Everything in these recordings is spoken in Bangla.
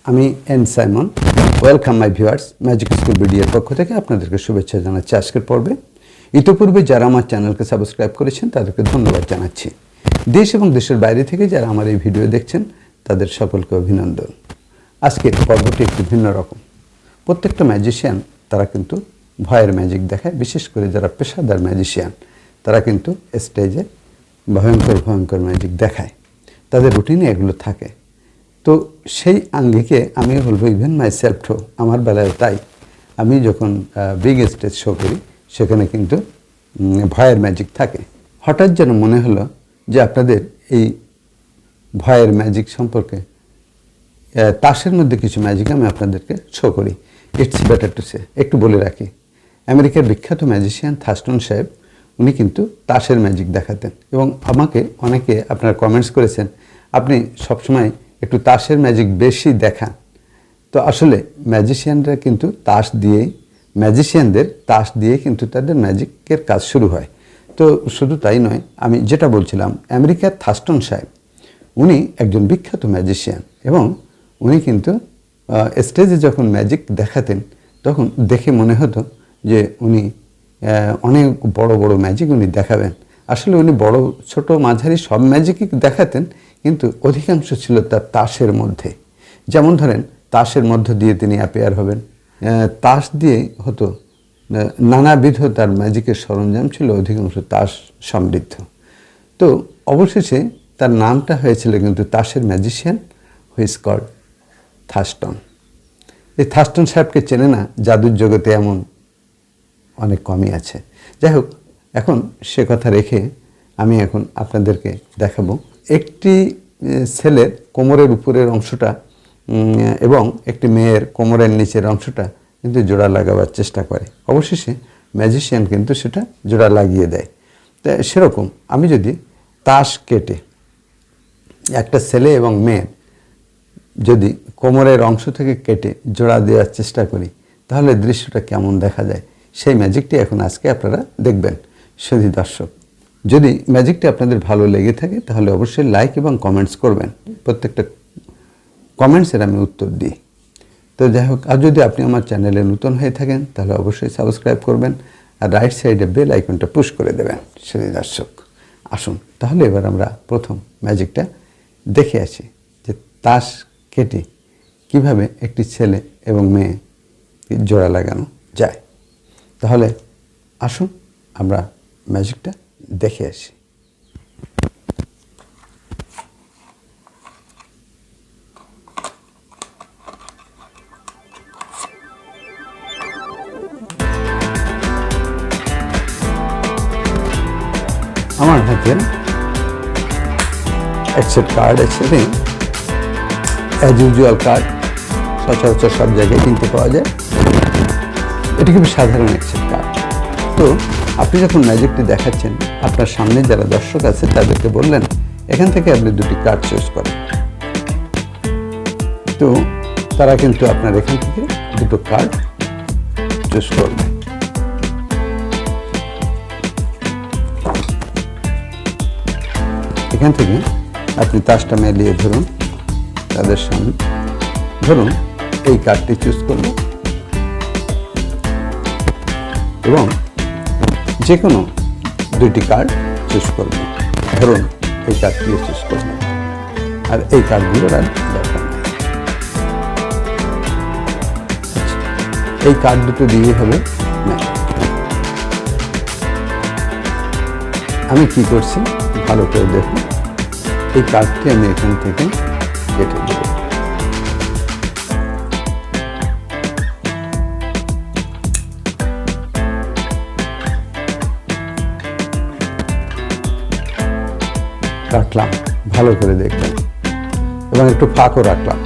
আমি N Simon. Welcome my viewers, magic school ভিডিওর পক্ষ থেকে আপনাদেরকে শুভেচ্ছা জানাচ্ছি আজকের পর্বে। ইতিপূর্বে যারা আমার চ্যানেলকে সাবস্ক্রাইব করেছেন তাদেরকে ধন্যবাদ জানাচ্ছি। দেশ এবং দেশের বাইরে থেকে যারা আমার এই ভিডিও দেখছেন তাদের সকলকে অভিনন্দন। আজকের পর্বটি একটু ভিন্ন রকম। প্রত্যেকটা ম্যাজিশিয়ান তারা কিন্তু ভয়ের ম্যাজিক দেখায়, বিশেষ করে যারা পেশাদার ম্যাজিশিয়ান তারা কিন্তু স্টেজে ভয়ঙ্কর ভয়ঙ্কর ম্যাজিক দেখায়, তাদের রুটিনে এগুলো থাকে। তো সেই আঙ্গিকে আমি বলবো ইভেন মাই সেলফ টু, আমার বেলায় তাই। আমি যখন বিগ স্টেজ শো করি সেখানে কিন্তু ভয়ের ম্যাজিক থাকে। হঠাৎ যেন মনে হলো যে আপনাদের এই ভয়ের ম্যাজিক সম্পর্কে তাসের মধ্যে কিছু ম্যাজিক আমি আপনাদেরকে শো করি। It's better to say. একটু বলে রাখি, আমেরিকার বিখ্যাত ম্যাজিশিয়ান থার্স্টন সাহেব উনি কিন্তু তাসের ম্যাজিক দেখাতেন এবং আমাকে অনেকে আপনারা কমেন্টস করেছেন আপনি সবসময় একটু তাসের ম্যাজিক বেশি দেখান। তো আসলে ম্যাজিশিয়ানরা কিন্তু ম্যাজিশিয়ানদের তাস দিয়ে কিন্তু তাদের ম্যাজিকের কাজ শুরু হয়। তো শুধু তাই নয়, আমি যেটা বলছিলাম, আমেরিকার থার্স্টন সাহেব উনি একজন বিখ্যাত ম্যাজিশিয়ান এবং উনি কিন্তু স্টেজে যখন ম্যাজিক দেখাতেন তখন দেখে মনে হতো যে উনি অনেক বড় বড় ম্যাজিক উনি দেখাবেন। আসলে উনি বড় ছোট মাঝারি সব ম্যাজিকই দেখাতেন, কিন্তু অধিকাংশ ছিল তার তাসের মধ্যে। যেমন ধরেন তাসের মধ্য দিয়ে তিনি অ্যাপিয়ার হবেন, তাস দিয়ে হতো নানাবিধ তার ম্যাজিকের সরঞ্জাম ছিল, অধিকাংশ তাস সমৃদ্ধ। তো অবশেষে তার নামটা হয়েছিল কিন্তু তাসের ম্যাজিশিয়ান হুইজ কল্ড থার্স্টন। এই থার্স্টন সাহেবকে চেনে না জাদুর জগতে এমন অনেক কমই আছে। যাই হোক, এখন সে কথা রেখে আমি এখন আপনাদেরকে দেখাবো একটি ছেলের কোমরের উপরের অংশটা এবং একটি মেয়ের কোমরের নিচের অংশটা কিন্তু জোড়া লাগাবার চেষ্টা করে। অবশেষে ম্যাজিশিয়ান কিন্তু সেটা জোড়া লাগিয়ে দেয়। তা সেরকম আমি যদি তাস কেটে একটা ছেলে এবং মেয়ের যদি কোমরের অংশ থেকে কেটে জোড়া দেওয়ার চেষ্টা করি তাহলে দৃশ্যটা কেমন দেখা যায়, সেই ম্যাজিকটি এখন আজকে আপনারা দেখবেন। শুধু দর্শক, যদি ম্যাজিকটি আপনাদের ভালো লেগে থাকে তাহলে অবশ্যই লাইক এবং কমেন্টস করবেন। প্রত্যেকটা কমেন্টসের আমি উত্তর দিই। তো যাই হোক, আর যদি আপনি আমার চ্যানেলে নতুন হয়ে থাকেন তাহলে অবশ্যই সাবস্ক্রাইব করবেন আর রাইট সাইডে বেল আইকনটা পুশ করে দেবেন। শুধু দর্শক, আসুন তাহলে এবার আমরা প্রথম ম্যাজিকটা দেখে আসি যে তাস কেটে কিভাবে একটি ছেলে এবং মেয়ে জোড়া লাগানো যায়। তাহলে আসুন আমরা ম্যাজিকটা দেখে আসি। আমার হাতে এক সেট কার্ড আছে, অ্যাজ ইউজুয়াল কার্ড, সচরাচর সব জায়গায় কিনতে পাওয়া যায়। এটি খুবই সাধারণ এক সেট কার্ড। তো আপনি যখন ম্যাজিকটি দেখাচ্ছেন আপনার সামনে যারা দর্শক আছে তাদেরকে বললেন এখান থেকে আপনি দুটি কার্ড চুজ করেন। তো তারা কিন্তু আপনার এখান থেকে দুটো কার্ড চুজ করবে। এখান থেকে আপনি তাসটা মেলিয়ে ধরুন তাদের সামনে, ধরুন এই কার্ডটি চুজ করবেন এবং যে কোনো দুইটি কার্ড চুজ করবেন। ধরুন এই কার্ডটিও চুজ করবেন, আর এই কার্ডগুলোর আর দরকার নেই। এই কার্ড দুটো দিয়ে হবে না। আমি কি করছি ভালো করে দেখুন, এই কার্ডটি আমি এখান থেকে কেটে দেব। কাটলাম, ভালো করে দেখবেন এবং একটু ফাঁকও রাখলাম।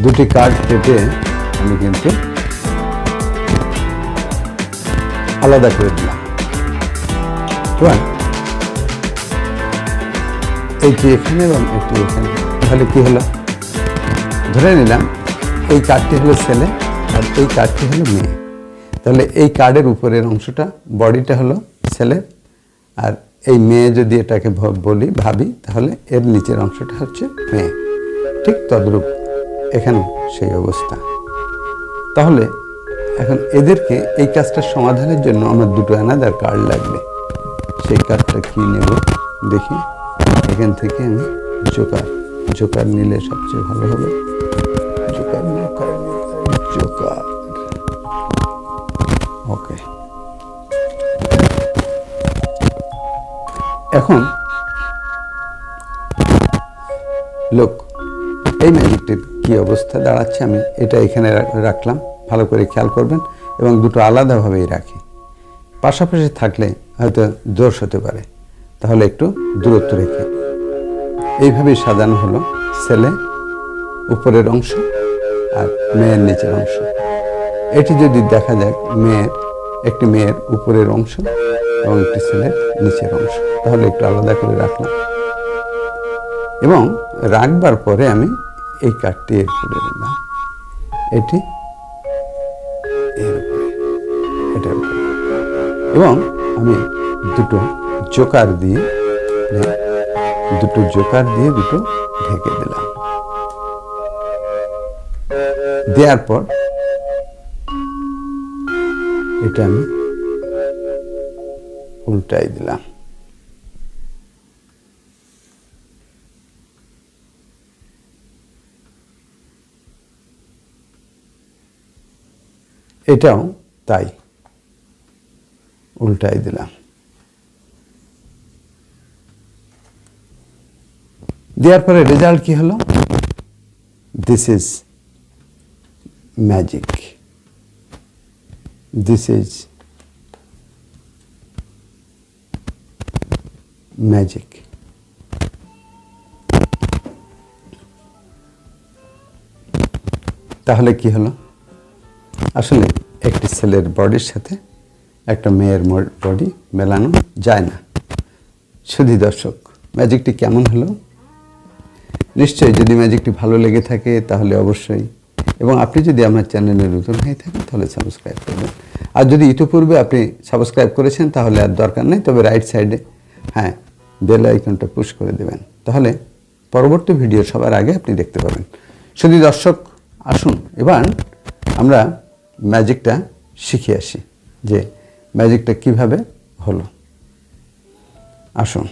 দুটি কার্ড কেটে আমি কিন্তু আলাদা করে দিলাম। এবার এইটি এখানে এবং এটি এখানে। তাহলে কি হলো, ধরে নিলাম এই কার্ডটি হলো ছেলে আর এই কার্ডটি হলো মেয়ে। তাহলে এই কার্ডের উপরের অংশটা, বডিটা হলো ছেলে, আর এই মেয়ে যদি এটাকে ভাবি তাহলে এর নিচের অংশটা হচ্ছে মেয়ে। ঠিক তদ্রূপ এখানে সেই অবস্থা। তাহলে এখন এদেরকে এই কাজটার সমাধানের জন্য আমার দুটো অ্যানাদার কার্ড লাগবে। সেই কার্ডটা কি নেব দেখি। এখান থেকে আমি জোকার নিলে সবচেয়ে ভালো হবে। জোকার ওকে। এখন লোক এই ম্যাজিকটির কি অবস্থা দাঁড়াচ্ছে, আমি এটা এখানে রাখলাম, ভালো করে খেয়াল করবেন, এবং দুটো আলাদাভাবেই রাখি। পাশাপাশি থাকলে হয়তো দোষ হতে পারে, তাহলে একটু দূরত্ব রেখে এইভাবেই সাজানো হলো ছেলে উপরের অংশ আর মেয়ের নিচের অংশ। এটি যদি দেখা যায় একটি মেয়ের উপরের অংশ এবং একটি ছেলের নিচের অংশ, তাহলে একটু আলাদা করে রাখলাম। এবং রাখবার পরে আমি এই কার্ডটি এর উপরে দিলাম, এটি এর উপরে, এটার উপরে, এবং আমি দুটো জোকার দিয়ে দুটো ঢেকে দিলাম। দেওয়ার পর এটা আমি উল্টাই দিলাম। এটাও তাই উল্টাই দিলাম। দেওয়ার পরে রেজাল্ট কি হলো? This is magic. This is magic. তাহলে কি হলো? আসলে একটি ছেলের বডির সাথে একটা মেয়ের বডি মেলানো যায় না। শুধু দর্শক, ম্যাজিকটি কেমন হলো? নিশ্চয়ই যদি ম্যাজিকটি ভালো লেগে থাকে তাহলে অবশ্যই, এবং আপনি যদি আমার চ্যানেলে নতুন হয়ে থাকেন তাহলে সাবস্ক্রাইব করবেন। আর যদি ইতিপূর্বে আপনি সাবস্ক্রাইব করেছেন তাহলে আর দরকার নেই, তবে রাইট সাইডে বেল আইকনটা পুশ করে দেবেন, তাহলে পরবর্তী ভিডিও সবার আগে আপনি দেখতে পাবেন। শুধু দর্শক, আসুন এবার আমরা ম্যাজিকটা শিখে আসি যে ম্যাজিকটা কিভাবে হলো। আসুন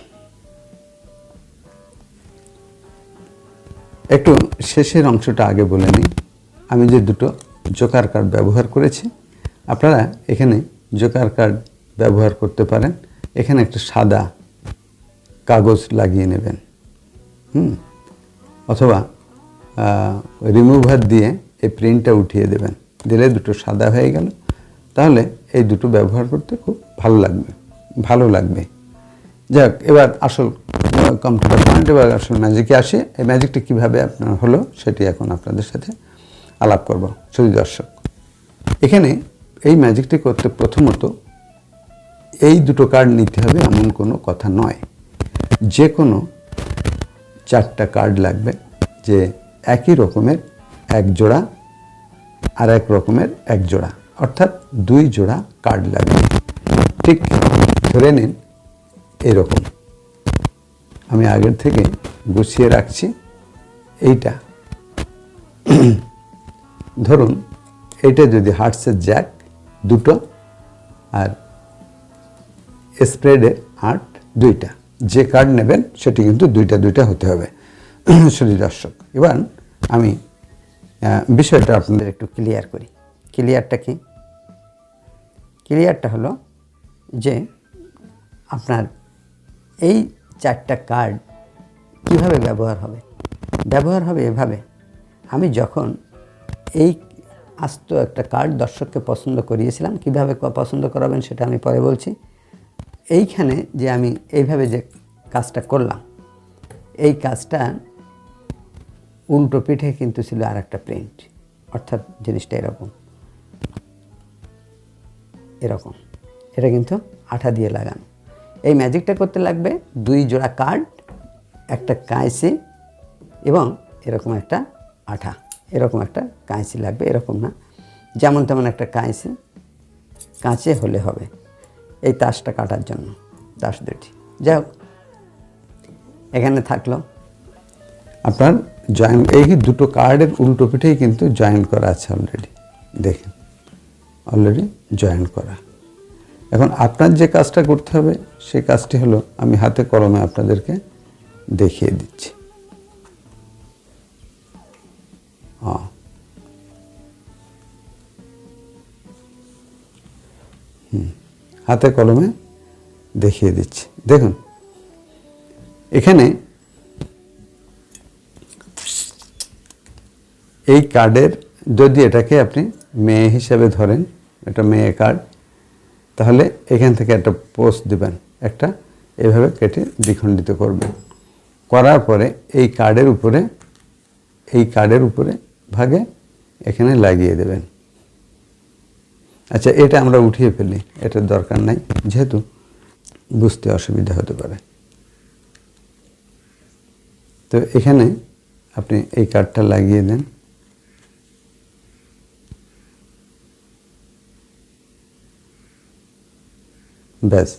একটু শেষের অংশটা আগে বলে নিই। আমি যে দুটো জোকার কার্ড ব্যবহার করেছি, আপনারা এখানে জোকার কার্ড ব্যবহার করতে পারেন। এখানে একটা সাদা কাগজ লাগিয়ে নেবেন, অথবা রিমুভার দিয়ে এই প্রিন্টটা উঠিয়ে দেবেন, দিলে দুটো সাদা হয়ে গেল। তাহলে এই দুটো ব্যবহার করতে খুব ভালো লাগবে। যাক, এবার আসল কম্পিউটার পয়েন্ট, এবার আসল ম্যাজিকে আসে। এই ম্যাজিকটা কীভাবে আপনার হলো সেটি এখন আপনাদের সাথে আলাপ করব। শুধু দর্শক, এখানে এই ম্যাজিকটি করতে প্রথমত এই দুটো কার্ড নিতে হবে এমন কোনো কথা নয়। যে কোনো 4টা কার্ড লাগবে, যে একই রকমের এক জোড়া আর এক রকমের এক জোড়া, অর্থাৎ 2 জোড়া কার্ড লাগবে। ঠিক ধরে নিন এরকম, আমি আগের থেকে গুছিয়ে রাখছি। এইটা ধরুন, এইটা যদি হার্টসের জ্যাক 2টো আর স্প্রেডের 8 2টা, যে কার্ড নেবেন সেটি কিন্তু 2টা হতে হবে। শুধু দর্শক, এবার আমি বিষয়টা আপনাদের একটু ক্লিয়ার করি। ক্লিয়ারটা কি? ক্লিয়ারটা হলো যে আপনার এই 4টা কার্ড কিভাবে ব্যবহার হবে এভাবে। আমি যখন এই আস্ত একটা কার্ড দর্শককে পছন্দ করিয়েছিলাম, কিভাবে পছন্দ করাবেন সেটা আমি পরে বলছি। এইখানে যে আমি এইভাবে যে কাজটা করলাম, এই কাজটা উল্টো পিঠে কিন্তু ছিল আর একটা প্রিন্ট, অর্থাৎ জিনিসটা এরকম, এটা কিন্তু আঠা দিয়ে লাগানো। এই ম্যাজিকটা করতে লাগবে 2 জোড়া কার্ড একটা কাঁচি এবং এরকম একটা আঠা, এরকম একটা কাঁচি লাগবে, এরকম না যেমন তেমন একটা কাঁচে হলে হবে এই তাসটা কাটার জন্য। তাস দুটি যাই হোক, এখানে থাকলো আপনার জয়েন। এই দুটো কার্ডের উল্টো পিঠেই কিন্তু জয়েন করা আছে অলরেডি, দেখেন অলরেডি জয়েন করা। এখন আপনার যে কাজটা করতে হবে সেই কাজটি হলো, আমি হাতে কলমে আপনাদেরকে দেখিয়ে দিচ্ছি। হাতে কলমে দেখিয়ে দিচ্ছি। দেখুন এখানে এই কার্ডের, যদি এটাকে আপনি মেয়ে হিসেবে ধরেন, এটা মেয়ে কার্ড, তাহলে এখান থেকে একটা পোস্ট দিবেন, একটা এভাবে কেটে দ্বিখণ্ডিত করবেন, করার পরে এই কার্ডের উপরে ভাগে এখানে লাগিয়ে দেবেন। আচ্ছা, এটা আমরা উঠিয়ে ফেলি, এটার দরকার নাই, যেহেতু বুঝতে অসুবিধা হতে পারে। তো এখানে আপনি এই কার্ডটা লাগিয়ে দেন। ব্যাস,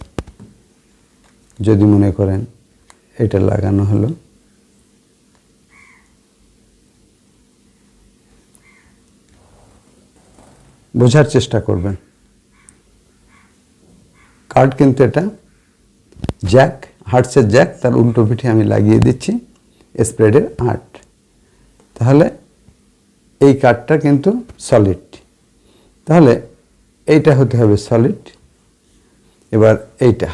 যদি মনে করেন এটা লাগানো হলো, বোঝার চেষ্টা করবেন। কার্ড কিন্তু এটা জ্যাক, হার্টসের জ্যাক, তার উল্টো পিঠে আমি লাগিয়ে দিচ্ছি স্প্রেডের 8। তাহলে এই কার্ডটা কিন্তু সলিড, তাহলে এইটা হতে হবে সলিড। এবার এইটা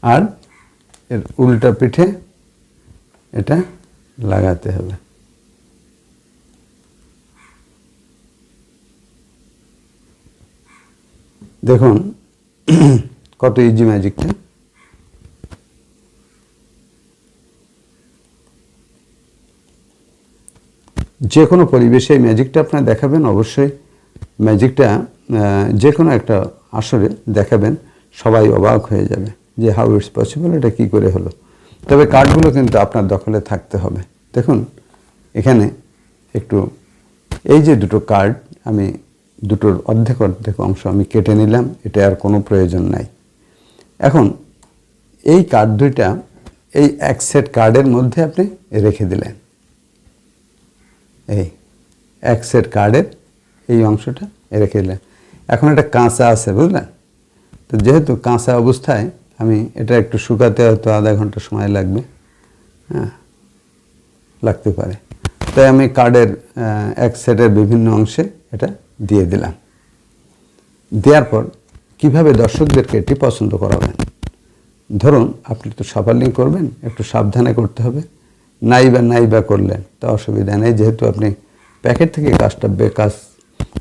আর এর উল্টা পিঠে এটা লাগাতে হবে। দেখুন কত ইজি ম্যাজিকটা। যে কোনো পরিবেশে এই ম্যাজিকটা আপনারা দেখাবেন, অবশ্যই ম্যাজিকটা যে কোনো একটা আসরে দেখাবেন, সবাই অবাক হয়ে যাবে যে হাউ ইটস পসিবল, এটা কী করে হলো। তবে কার্ডগুলো কিন্তু আপনার দখলে থাকতে হবে। দেখুন এখানে একটু, এই যে দুটো কার্ড, আমি দুটোর অর্ধেক অংশ আমি কেটে নিলাম, এটা আর কোনো প্রয়োজন নাই। এখন এই কার্ড দুইটা এই এক সেট কার্ডের মধ্যে আপনি রেখে দিলেন, এই এক সেট কার্ডের এই অংশটা রেখে দিলেন। এখন এটা কাঁচা আছে, বুঝলেন তো, যেহেতু কাঁচা অবস্থায় আমি এটা একটু শুকাতে হয়তো আধা ঘন্টা সময় লাগবে, হ্যাঁ লাগতে পারে, তাই আমি কার্ডের এক সেটের বিভিন্ন অংশে এটা দিয়ে দিলাম। দেওয়ার পর কিভাবে দর্শকদেরকে এটি পছন্দ করাবেন, ধরুন আপনি তো সাফারলিং করবেন, একটু সাবধানে করতে হবে। নাইবা করলেন তা অসুবিধা নেই, যেহেতু আপনি প্যাকেট থেকে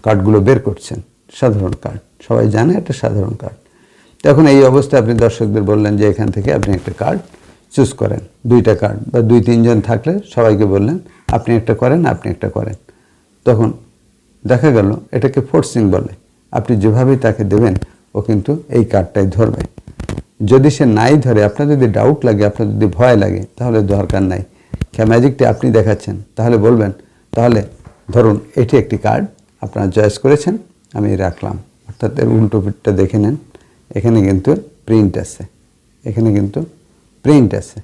কার্ডগুলো বের করছেন, সাধারণ কার্ড, সবাই জানে এটা সাধারণ কার্ড। তো এখন এই অবস্থায় আপনি দর্শকদের বললেন যে এখান থেকে আপনি একটা কার্ড চুজ করেন, দুইটা কার্ড বা 2-3 জন থাকলে সবাইকে বললেন আপনি একটা করেন, আপনি একটা করেন। তখন দেখা গেল এটাকে ফোর্সিং বলে, আপনি যেভাবেই তাকে দেবেন ও কিন্তু এই কার্ডটাই ধরবে। যদি সে নাই ধরে, আপনার যদি ডাউট লাগে, আপনার যদি ভয় লাগে, তাহলে দরকার নাই, ম্যাজিকটি আপনি দেখাচ্ছেন, তাহলে বলবেন তাহলে ধরুন এটি একটি কার্ড আপনারা চয়েস করেছেন, আমি রাখলাম। অর্থাৎ এর উল্টো পিঠটা দেখে নেন, এখানে কিন্তু প্রিন্ট আছে, এখানে কিন্তু প্রিন্ট আছে।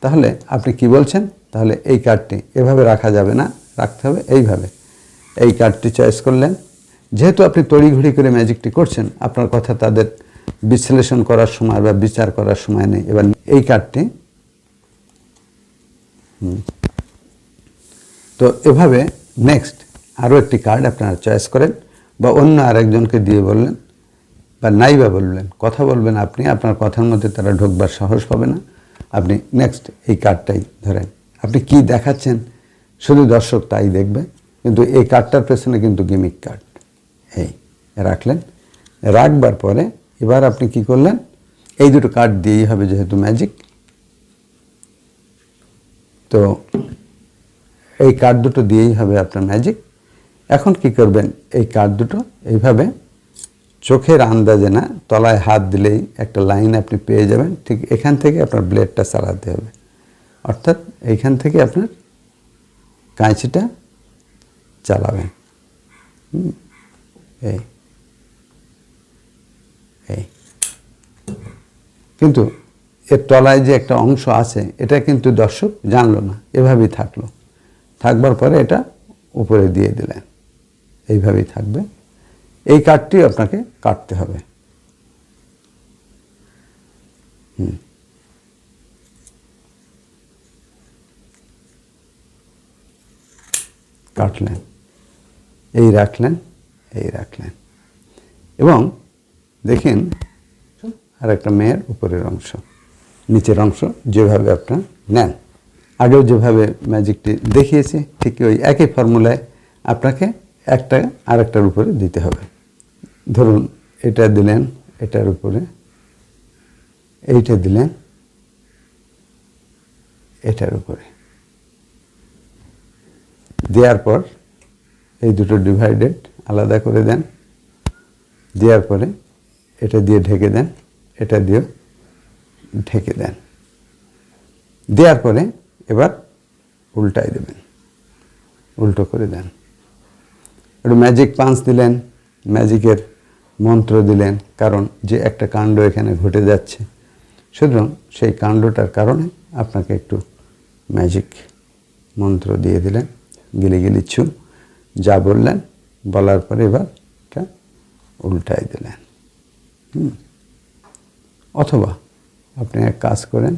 তাহলে আপনি কি বলছেন, তাহলে এই কার্ডটি এভাবে রাখা যাবে না, রাখতে হবে এইভাবে। এই কার্ডটি চয়েস করলেন, যেহেতু আপনি তড়িঘড়ি করে ম্যাজিকটি করছেন, আপনার কথা তাদের বিশ্লেষণ করার সময় বা বিচার করার সময় নেই। এবার এই কার্ডটি, তো এভাবে নেক্সট আরও একটি কার্ড আপনারা চয়েস করেন, বা অন্য আরেকজনকে দিয়ে বললেন, বা নাইবা বললেন, কথা বলবেন আপনি, আপনার কথার মধ্যে তারা ঢোকবার সাহস পাবে না। আপনি নেক্সট এই কার্ডটাই ধরেন, আপনি কি দেখাচ্ছেন শুধু দর্শক তাই দেখবে, কিন্তু এই কার্ডটার পেছনে কিন্তু গিমিক কার্ড। এই রাখলেন, রাখবার পরে এবার আপনি কি করলেন, এই দুটো কার্ড দিয়েই হবে যেহেতু ম্যাজিক, তো এই কার্ড দুটো দিয়েই হবে আপনার ম্যাজিক। এখন কি করবেন, এই কার্ড দুটো এইভাবে চোখের আন্দাজে না, তলায় হাত দিলেই একটা লাইন আপনি পেয়ে যাবেন। ঠিক এখান থেকে আপনার ব্লেডটা চালাতে হবে, অর্থাৎ এইখান থেকে আপনার কাঁচিটা চালাবেন। এই এই কিন্তু এর তলায় যে একটা অংশ আছে এটা কিন্তু দর্শক জানলো না, এভাবেই থাকলো। থাকবার পরে এটা উপরে দিয়ে দিলেন, এইভাবেই থাকবে। এই কাঠটি আপনাকে কাটতে হবে। কাটলেন, এই রাখলেন, এই রাখলেন, এবং দেখেন আর একটা মেয়ের উপরের অংশ, নিচের অংশ যেভাবে আপনার নেন। আগেও যেভাবে ম্যাজিকটি দেখিয়েছি ঠিক ওই একই ফর্মুলায় আপনাকে একটা আরেকটার উপরে দিতে হবে। ধরুন এটা দিলেন, এটার উপরে এইটা দিলেন, এটার উপরে দেওয়ার পর এই দুটো ডিভাইডেড আলাদা করে দেন। দেওয়ার পরে এটা দিয়ে ঢেকে দেন, এটা দিয়ে ঢেকে দেন। দেওয়ার পরে এবার উল্টাই দেবেন, উল্টো করে দেন। একটু ম্যাজিক পাঞ্চ দিলেন, ম্যাজিকের মন্ত্র দিলেন, কারণ যে একটা কাণ্ড এখানে ঘটে যাচ্ছে, সুতরাং সেই কাণ্ডটার কারণে আপনাকে একটু ম্যাজিক মন্ত্র দিয়ে দিলেন। গিলি গিলি ছু যা বললেন, বলার পরে এবার এটা উল্টাই দিলেন। অথবা আপনি এক কাজ করেন,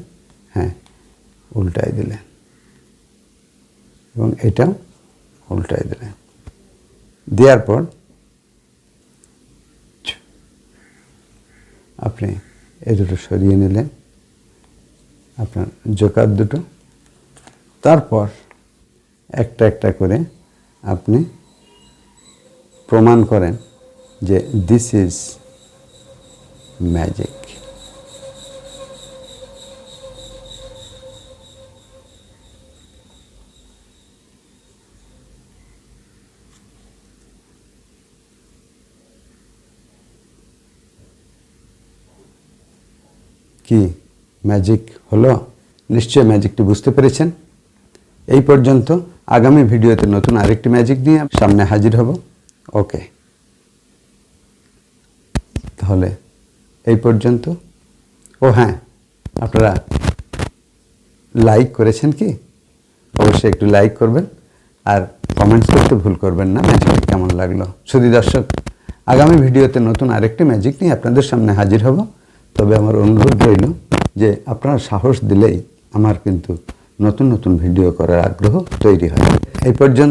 হ্যাঁ উল্টাই দিলেন এবং এটাও উল্টাই দিলেন। দেওয়ার পর আপনি এই দুটো সরিয়ে নিলেন, আপনার জোকার দুটো। তারপর একটা একটা করে আপনি প্রমাণ করেন যে দিস ইজ ম্যাজিক। কি ম্যাজিক হলো? নিশ্চয়ই ম্যাজিকটি বুঝতে পেরেছেন। এই পর্যন্ত। আগামী ভিডিওতে নতুন আরেকটি ম্যাজিক নিয়ে সামনে হাজির হব। ওকে, তাহলে এই পর্যন্ত। ও হ্যাঁ, আপনারা লাইক করেছেন কি? অবশ্যই একটু লাইক করবেন আর কমেন্টস করতে ভুল করবেন না ম্যাজিকটি কেমন লাগলো। শুধু দর্শক, আগামী ভিডিওতে নতুন আরেকটি ম্যাজিক নিয়ে আপনাদের সামনে হাজির হব। তবে আমার অনুরোধ রইল যে আপনারা সাহস দিলেই আমার কিন্তু নতুন নতুন ভিডিও করার আগ্রহ তৈরি হয়। এই পর্যন্ত।